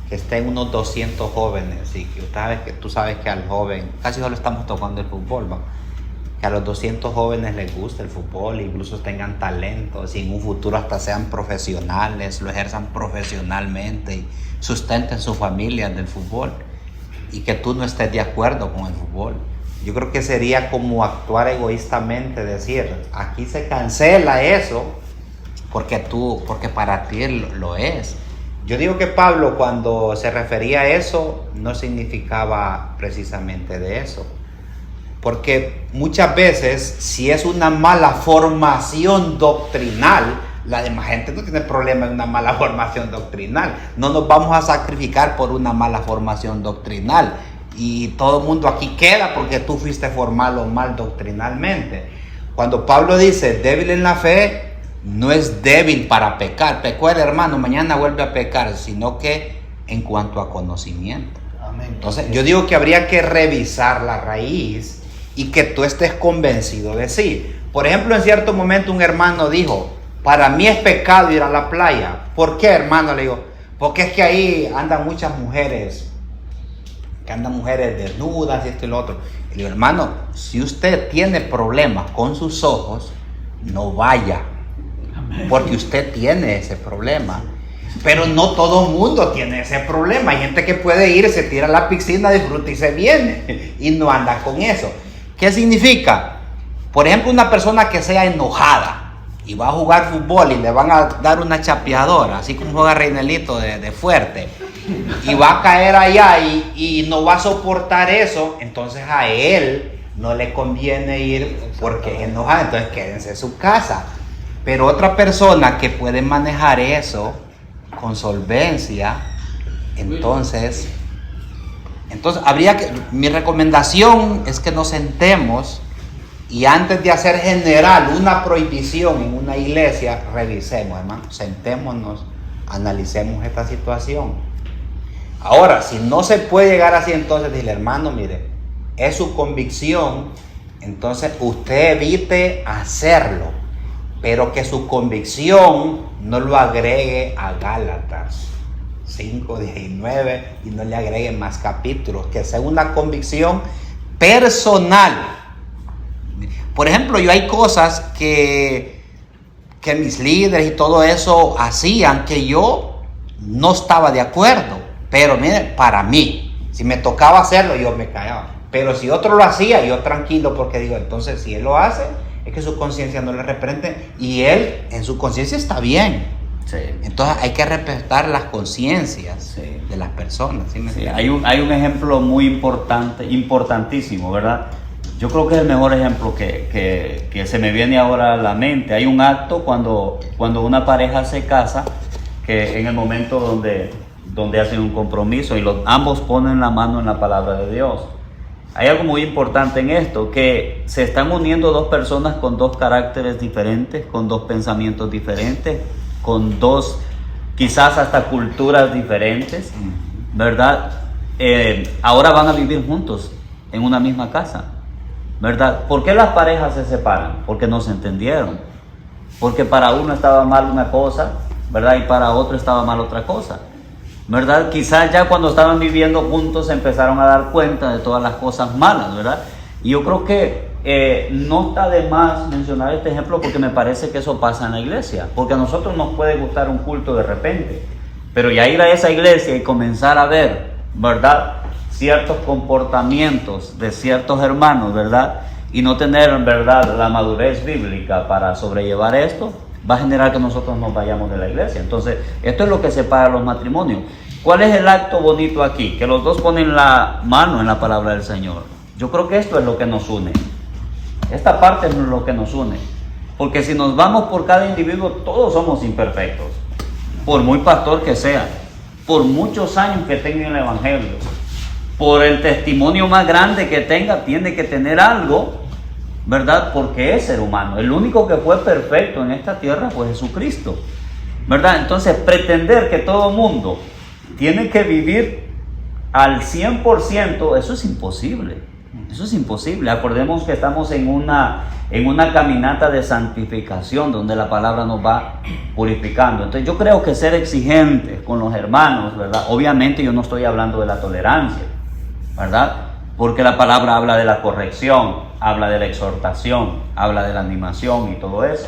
B: que estén unos 200 jóvenes y que tú sabes que al joven, casi solo estamos tocando el fútbol, ¿no? Que a los 200 jóvenes les gusta el fútbol, incluso tengan talentos y en un futuro hasta sean profesionales, lo ejerzan profesionalmente y sustenten sus familias del fútbol, y que tú no estés de acuerdo con el fútbol. Yo creo que sería como actuar egoístamente, decir, aquí se cancela eso porque para ti lo es. Yo digo que Pablo, cuando se refería a eso, no significaba precisamente de eso. Porque muchas veces, si es una mala formación doctrinal, la demás gente no tiene problema en una mala formación doctrinal. No nos vamos a sacrificar por una mala formación doctrinal. Y todo el mundo aquí queda porque tú fuiste formado mal doctrinalmente. Cuando Pablo dice débil en la fe, no es débil para pecar. Pecó el hermano, mañana vuelve a pecar, sino que en cuanto a conocimiento.
D: Amén.
B: Entonces yo digo que habría que revisar la raíz y que tú estés convencido de sí. Por ejemplo, en cierto momento un hermano dijo, para mí es pecado ir a la playa. ¿Por qué, hermano? Le digo, porque es que ahí andan muchas mujeres, que andan mujeres desnudas y esto y lo otro. Y le digo, hermano, si usted tiene problemas con sus ojos, no vaya, porque usted tiene ese problema. Pero no todo el mundo tiene ese problema. Hay gente que puede ir, se tira a la piscina, disfruta y se viene y no anda con eso. ¿Qué significa? Por ejemplo, una persona que sea enojada y va a jugar fútbol y le van a dar una chapeadora, así como juega Reinelito de fuerte, y va a caer allá y no va a soportar eso, entonces a él no le conviene ir porque es enojado, entonces quédense en su casa. Pero otra persona que puede manejar eso con solvencia, entonces habría que, mi recomendación es que nos sentemos y antes de hacer general una prohibición en una iglesia, revisemos, hermano, sentémonos analicemos esta situación. Ahora, si no se puede llegar así, entonces dile, hermano, mire, es su convicción, entonces usted evite hacerlo, pero que su convicción no lo agregue a Gálatas 5:19 y no le agregue más capítulos, que sea una convicción personal. Por ejemplo, yo hay cosas que mis líderes y todo eso hacían que yo no estaba de acuerdo, pero mire, para mí, si me tocaba hacerlo, yo me callaba. Pero si otro lo hacía, yo tranquilo, porque digo, entonces si él lo hace, es que su conciencia no le reprende y él en su conciencia está bien.
A: Sí.
B: Entonces hay que respetar las conciencias de las personas. ¿Sí me entiendes?
A: Hay un ejemplo muy importantísimo, ¿verdad? Yo creo que es el mejor ejemplo que se me viene ahora a la mente. Hay un acto cuando una pareja se casa, que en el momento donde hacen un compromiso y ambos ponen la mano en la palabra de Dios. Hay algo muy importante en esto, que se están uniendo dos personas con dos caracteres diferentes, con dos pensamientos diferentes, con dos quizás hasta culturas diferentes, ¿verdad? Ahora van a vivir juntos en una misma casa, ¿verdad? ¿Por qué las parejas se separan? Porque no se entendieron, porque para uno estaba mal una cosa, ¿verdad? Y para otro estaba mal otra cosa, ¿verdad? Quizás ya cuando estaban viviendo juntos se empezaron a dar cuenta de todas las cosas malas, ¿verdad? Y yo creo que no está de más mencionar este ejemplo, porque me parece que eso pasa en la iglesia, porque a nosotros nos puede gustar un culto de repente, pero ya ir a esa iglesia y comenzar a ver, ¿verdad?, ciertos comportamientos de ciertos hermanos, ¿verdad?, y no tener, ¿verdad?, la madurez bíblica para sobrellevar esto, va a generar que nosotros nos vayamos de la iglesia. Entonces, esto es lo que separa los matrimonios. ¿Cuál es el acto bonito aquí? Que los dos ponen la mano en la palabra del Señor. Yo creo que esto es lo que nos une. Esta parte es lo que nos une. Porque si nos vamos por cada individuo, todos somos imperfectos. Por muy pastor que sea, por muchos años que tenga en el evangelio, por el testimonio más grande que tenga, tiene que tener algo, ¿verdad? Porque es ser humano. El único que fue perfecto en esta tierra fue Jesucristo, ¿verdad? Entonces, pretender que todo mundo tiene que vivir al 100%, eso es imposible. Eso es imposible. Acordemos que estamos en una caminata de santificación, donde la palabra nos va purificando. Entonces yo creo que ser exigentes con los hermanos, ¿verdad? Obviamente yo no estoy hablando de la tolerancia, ¿verdad? Porque la palabra habla de la corrección, habla de la exhortación, habla de la animación y todo eso,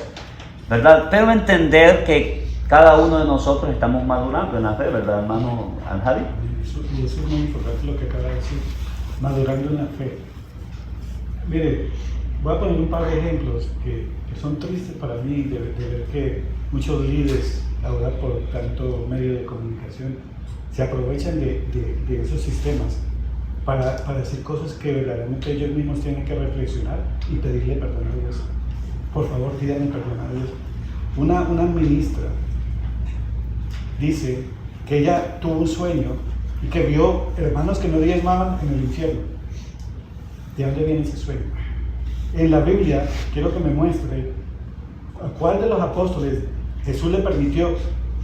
A: ¿verdad? Pero entender que cada uno de nosotros estamos madurando en la fe, ¿verdad, hermano Al-Hadi?
C: Y eso es muy importante lo que acaba de decir, madurando en la fe. Mire, voy a poner un par de ejemplos que son tristes para mí de ver que muchos líderes, ahora por tanto medio de comunicación, se aprovechan de esos sistemas para decir cosas que verdaderamente ellos mismos tienen que reflexionar y pedirle perdón a Dios. Por favor, pídanle perdón a Dios. Una ministra dice que ella tuvo un sueño y que vio hermanos que no diezmaban en el infierno. ¿De dónde viene ese sueño? En la Biblia, quiero que me muestre a cuál de los apóstoles Jesús le permitió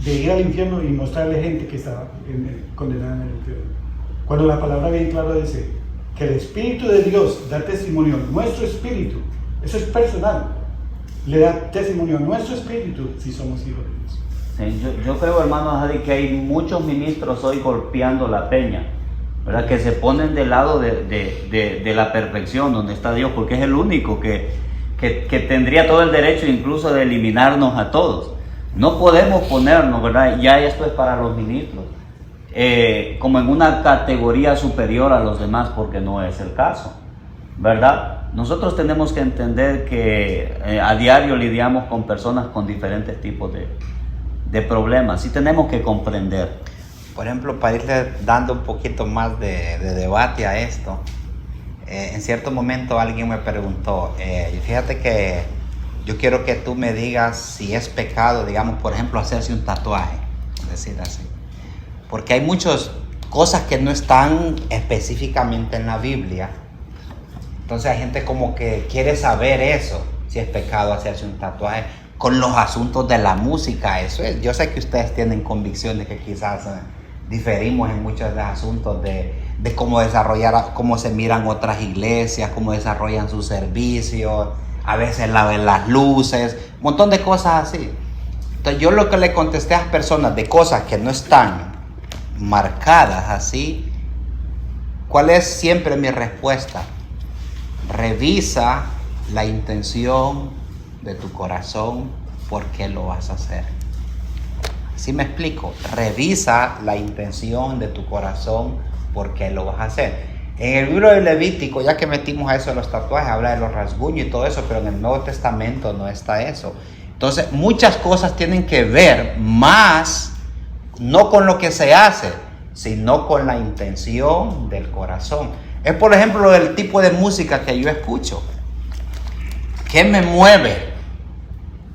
C: de ir al infierno y mostrarle gente que estaba condenada en el infierno. Cuando la palabra bien clara dice que el Espíritu de Dios da testimonio, nuestro espíritu, eso es personal, le da testimonio a nuestro espíritu si somos hijos de Dios.
A: Sí, yo creo, hermano Hadi, que hay muchos ministros hoy golpeando la peña, ¿verdad? Que se ponen del lado de la perfección donde está Dios, porque es el único que tendría todo el derecho incluso de eliminarnos a todos. No podemos ponernos, ¿verdad? Ya esto es para los ministros, como en una categoría superior a los demás, porque no es el caso, ¿verdad? Nosotros tenemos que entender que a diario lidiamos con personas con diferentes tipos de problemas y tenemos que comprender.
B: Por ejemplo, para irle dando un poquito más de debate a esto, en cierto momento alguien me preguntó, fíjate que yo quiero que tú me digas si es pecado, digamos, por ejemplo, hacerse un tatuaje, decir así. Porque hay muchas cosas que no están específicamente en la Biblia. Entonces hay gente como que quiere saber eso, si es pecado hacerse un tatuaje. con los asuntos de la música. Eso es, yo sé que ustedes tienen convicciones que quizás diferimos en muchos de los asuntos de cómo desarrollar, cómo se miran otras iglesias, cómo desarrollan sus servicios, a veces las luces, un montón de cosas así. Entonces yo lo que le contesté a las personas de cosas que no están marcadas así, ¿cuál es siempre mi respuesta? Revisa la intención de tu corazón, ¿por qué lo vas a hacer? ¿Sí me explico? Revisa la intención de tu corazón, ¿por qué lo vas a hacer? En el libro de Levítico, ya que metimos a eso de los tatuajes, habla de los rasguños y todo eso, pero en el Nuevo Testamento no está eso. Entonces, muchas cosas tienen que ver más, no con lo que se hace, sino con la intención del corazón. Es, por ejemplo, el tipo de música que yo escucho. ¿Qué me mueve?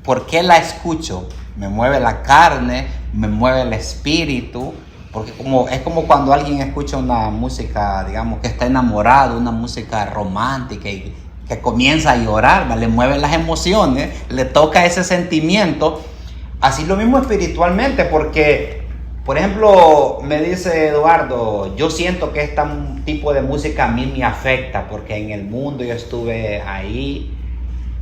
B: ¿Por qué la escucho? Me mueve la carne, me mueve el espíritu, porque es como cuando alguien escucha una música, digamos, que está enamorado, una música romántica y que comienza a llorar, le mueve las emociones, le toca ese sentimiento. Así lo mismo espiritualmente, porque, por ejemplo, me dice Eduardo, yo siento que este tipo de música a mí me afecta, porque en el mundo yo estuve ahí.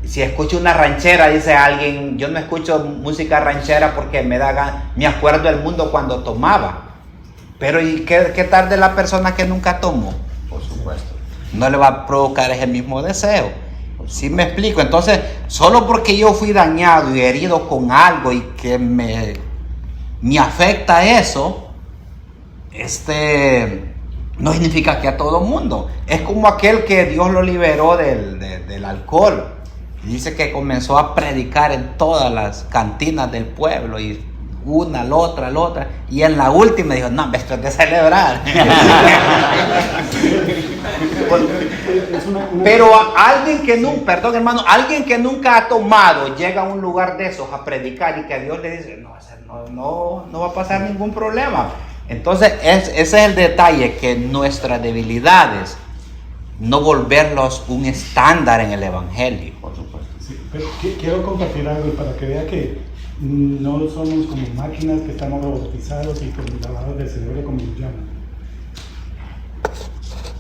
B: Si escucho una ranchera, dice alguien, yo no escucho música ranchera porque me acuerdo del mundo cuando tomaba. Pero ¿y qué tal de la persona que nunca tomó?
A: Por supuesto.
B: No le va a provocar ese mismo deseo. ¿Sí me explico? Entonces, solo porque yo fui dañado y herido con algo y que me afecta eso, no significa que a todo mundo. Es como aquel que Dios lo liberó del alcohol. Dice que comenzó a predicar en todas las cantinas del pueblo y una, la otra, y en la última dijo, no, esto es de celebrar. Pero alguien que nunca, perdón hermano, alguien que nunca ha tomado llega a un lugar de esos a predicar y que Dios le dice, no va a pasar ningún problema. Entonces ese es el detalle, que nuestras debilidades, no volverlos un estándar en el evangelio.
A: Por supuesto.
C: Sí, pero quiero compartir algo para que vea que no somos como máquinas que estamos robotizados y con lavados del cerebro, como nos llaman.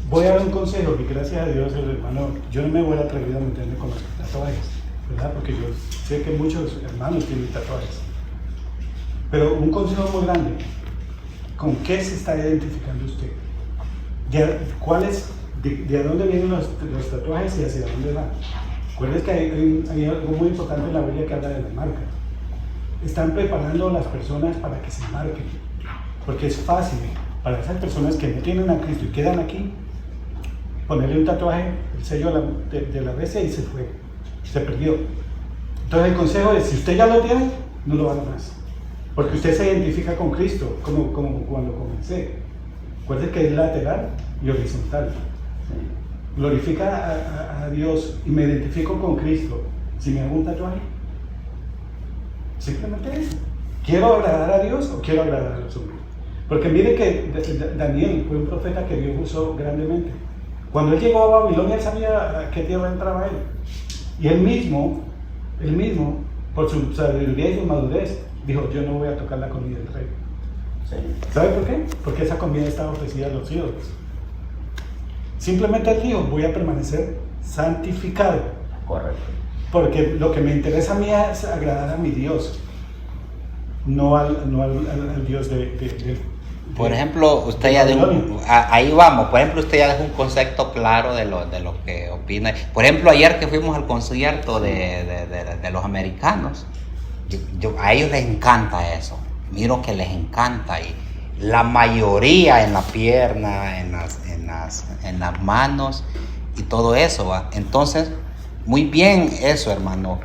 C: Voy a dar un consejo que gracias a Dios, hermano, yo no me voy a atrever a meterme con los tatuajes, ¿verdad? Porque yo sé que muchos hermanos tienen tatuajes. Pero un consejo muy grande, ¿con qué se está identificando usted? ¿De dónde vienen los tatuajes y hacia dónde van? Recuerden que hay algo muy importante en la Biblia que habla de la marca. Están preparando a las personas para que se marquen, porque es fácil para esas personas que no tienen a Cristo y quedan aquí, ponerle un tatuaje, el sello de la bestia y se fue, se perdió. Entonces el consejo es, si usted ya lo tiene, no lo haga más, porque usted se identifica con Cristo, como cuando comencé. Recuerden que es lateral y horizontal. Glorifica a Dios y me identifico con Cristo. Si me hago un tatuaje, simplemente eso. ¿Quiero agradar a Dios o quiero agradar a los hombres? Porque mire que Daniel fue un profeta que Dios usó grandemente. Cuando él llegó a Babilonia, él sabía a qué tierra entraba él. Y él mismo, por su sabiduría y su madurez, dijo, yo no voy a tocar la comida del rey.
A: Sí.
C: ¿Sabe por qué? Porque esa comida estaba ofrecida a los ídolos. Simplemente él dijo, voy a permanecer santificado.
A: Correcto.
C: Porque lo que me interesa a mí es agradar a mi Dios, no al Dios de
B: por ejemplo, usted ya dejó, ahí vamos, por ejemplo, usted ya dejó un concepto claro de lo que opina. Por ejemplo, ayer que fuimos al concierto de los americanos, a ellos les encanta eso, miro que les encanta, y la mayoría en la pierna, en las manos y todo eso, ¿va? Entonces, muy bien eso, hermano.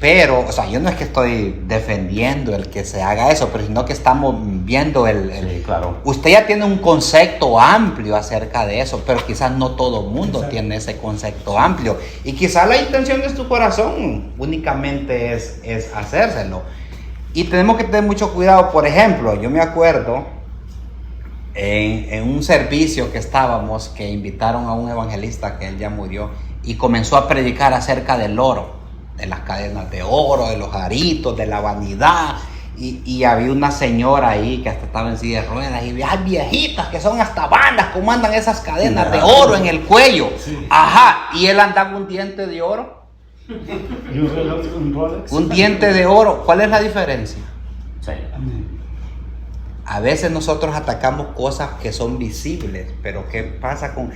B: Pero, o sea, yo no es que estoy defendiendo el que se haga eso, pero sino que estamos viendo
A: Sí, claro.
B: Usted ya tiene un concepto amplio acerca de eso, pero quizás no todo el mundo tiene ese concepto amplio. Y quizás la intención de tu corazón únicamente es hacérselo. Y tenemos que tener mucho cuidado. Por ejemplo, yo me acuerdo en un servicio que estábamos, que invitaron a un evangelista que él ya murió y comenzó a predicar acerca del oro. de las cadenas de oro, de los aritos, de la vanidad. Y había una señora ahí que hasta estaba en silla de ruedas y hay viejitas que son hasta bandas, como andan esas cadenas de oro en el cuello.
C: Sí.
B: Ajá, y él andaba un diente de oro.
C: Y un reloj, un Rolex.
B: Un diente de oro. ¿Cuál es la diferencia?
A: Sí.
C: Amén.
B: A veces nosotros atacamos cosas que son visibles, pero ¿qué pasa con...?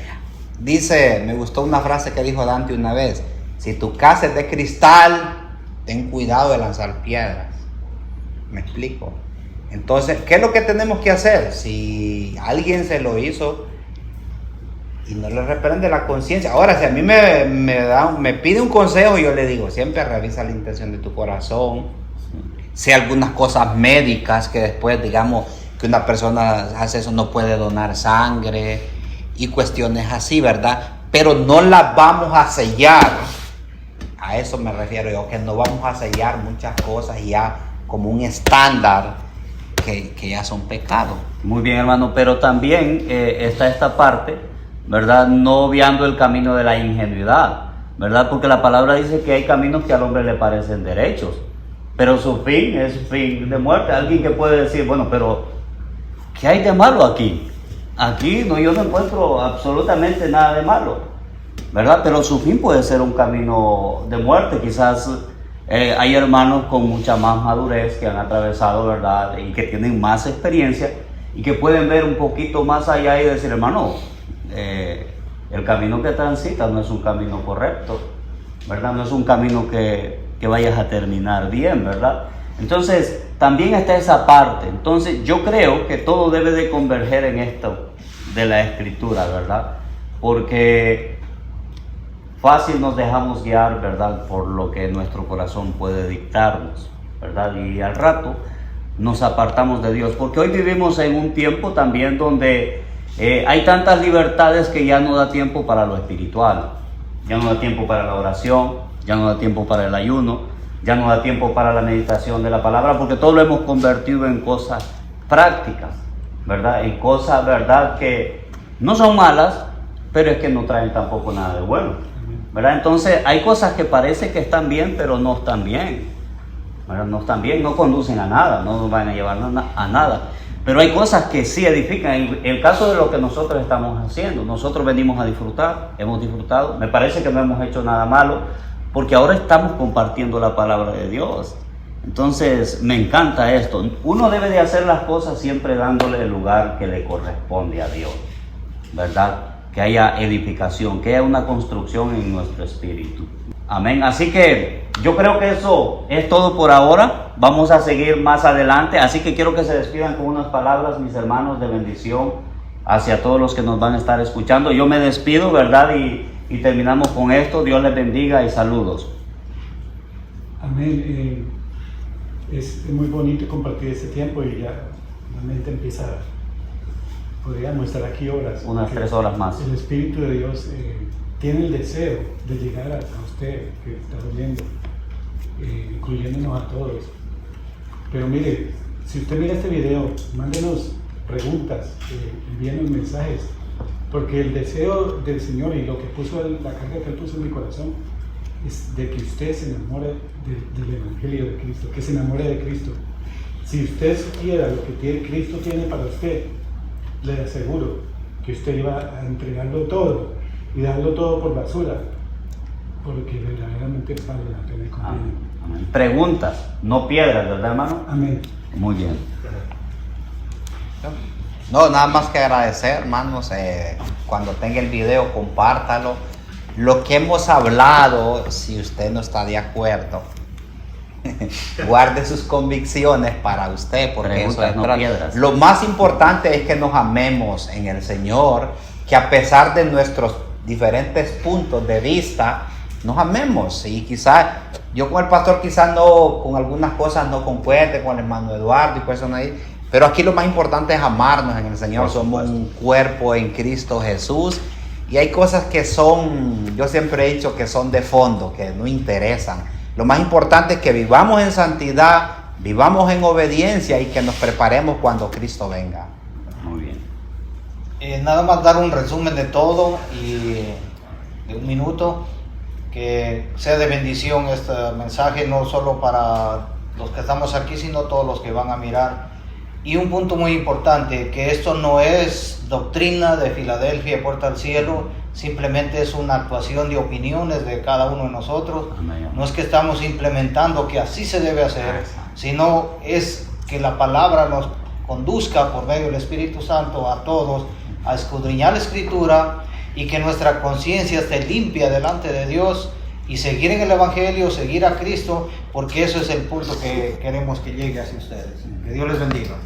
B: Dice, me gustó una frase que dijo Dante una vez: si tu casa es de cristal, ten cuidado de lanzar piedras. ¿Me explico? Entonces, ¿qué es lo que tenemos que hacer? Si alguien se lo hizo y no le reprende la conciencia. Ahora, si a mí me pide un consejo, yo le digo, siempre revisa la intención de tu corazón. Si hay algunas cosas médicas que después, digamos, que una persona hace eso, no puede donar sangre y cuestiones así, ¿verdad? Pero no las vamos a sellar. A eso me refiero yo, que no vamos a sellar muchas cosas ya como un estándar que ya son pecados.
A: Muy bien, hermano, pero también está esta parte, ¿verdad? No obviando el camino de la ingenuidad, ¿verdad? Porque la palabra dice que hay caminos que al hombre le parecen derechos, pero su fin es fin de muerte. Alguien que puede decir, bueno, pero ¿qué hay de malo aquí? Aquí no, yo no encuentro absolutamente nada de malo, ¿verdad? Pero su fin puede ser un camino de muerte. Quizás hay hermanos con mucha más madurez que han atravesado, ¿verdad? Y que tienen más experiencia y que pueden ver un poquito más allá y decir, hermano, el camino que transitas no es un camino correcto, ¿verdad? No es un camino que vayas a terminar bien, ¿verdad? Entonces, también está esa parte. Entonces, yo creo que todo debe de converger en esto de la Escritura, ¿verdad? Porque fácil nos dejamos guiar, ¿verdad?, por lo que nuestro corazón puede dictarnos, ¿verdad? Y al rato nos apartamos de Dios, porque hoy vivimos en un tiempo también donde hay tantas libertades que ya no da tiempo para lo espiritual, ya no da tiempo para la oración, ya no da tiempo para el ayuno, ya no da tiempo para la meditación de la palabra, porque todo lo hemos convertido en cosas prácticas, ¿verdad? En cosas, ¿verdad?, que no son malas, pero es que no traen tampoco nada de bueno, ¿verdad? Entonces hay cosas que parece que están bien, pero no están bien, ¿verdad? No están bien, no conducen a nada, no nos van a llevar a nada. Pero hay cosas que sí edifican. En el caso de lo que nosotros estamos haciendo, nosotros venimos a disfrutar, hemos disfrutado, me parece que no hemos hecho nada malo, porque ahora estamos compartiendo la palabra de Dios. Entonces me encanta esto. Uno debe de hacer las cosas siempre dándole el lugar que le corresponde a Dios, ¿verdad? Que haya edificación, que haya una construcción en nuestro espíritu. Amén. Así que yo creo que eso es todo por ahora. Vamos a seguir más adelante. Así que quiero que se despidan con unas palabras, mis hermanos, de bendición hacia todos los que nos van a estar escuchando. Yo me despido, ¿verdad? Y terminamos con esto. Dios les bendiga y saludos.
C: Amén. Es muy bonito compartir este tiempo y ya la mente empieza, podríamos estar aquí horas.
A: Unas 3 horas más.
C: El Espíritu de Dios tiene el deseo de llegar a usted que está oyendo, incluyéndonos a todos. Pero mire, si usted mira este video, mándenos preguntas, envíenos mensajes, porque el deseo del Señor y lo que puso la carga que Él puso en mi corazón es de que usted se enamore del Evangelio de Cristo, que se enamore de Cristo. Si usted supiera lo que Cristo tiene para usted, le aseguro que usted iba a entregarlo todo y darlo todo por basura, porque verdaderamente vale la pena y conviene.
A: Amén. Preguntas, no piedras, ¿verdad, hermano?
C: Amén.
A: Muy bien.
B: No, nada más que agradecer, hermanos. Cuando tenga el video, compártalo. Lo que hemos hablado, si usted no está de acuerdo, guarde sus convicciones para usted, porque
A: Preguntas,
B: eso es
A: no piedras.
B: Lo más importante es que nos amemos en el Señor, que a pesar de nuestros diferentes puntos de vista, nos amemos. Y quizás yo con el pastor quizás no, con algunas cosas no concuerde, con el hermano Eduardo y personas ahí, pero aquí lo más importante es amarnos en el Señor. Somos un cuerpo en Cristo Jesús. Y hay cosas que son, yo siempre he dicho que son de fondo, que no interesan. Lo más importante es que vivamos en santidad, vivamos en obediencia y que nos preparemos cuando Cristo venga.
A: Muy bien.
D: Nada más dar un resumen de todo y de un minuto. que sea de bendición este mensaje, no solo para los que estamos aquí, sino todos los que van a mirar. Y un punto muy importante, que esto no es doctrina de Filadelfia Puerta al Cielo, simplemente es una actuación de opiniones de cada uno de nosotros.
A: Amén.
D: No es que estamos implementando que así se debe hacer, sino es que la palabra nos conduzca por medio del Espíritu Santo a todos a escudriñar la Escritura, y que nuestra conciencia esté limpia delante de Dios y seguir en el Evangelio, seguir a Cristo, porque eso es el punto que queremos que llegue hacia ustedes. Que Dios les bendiga.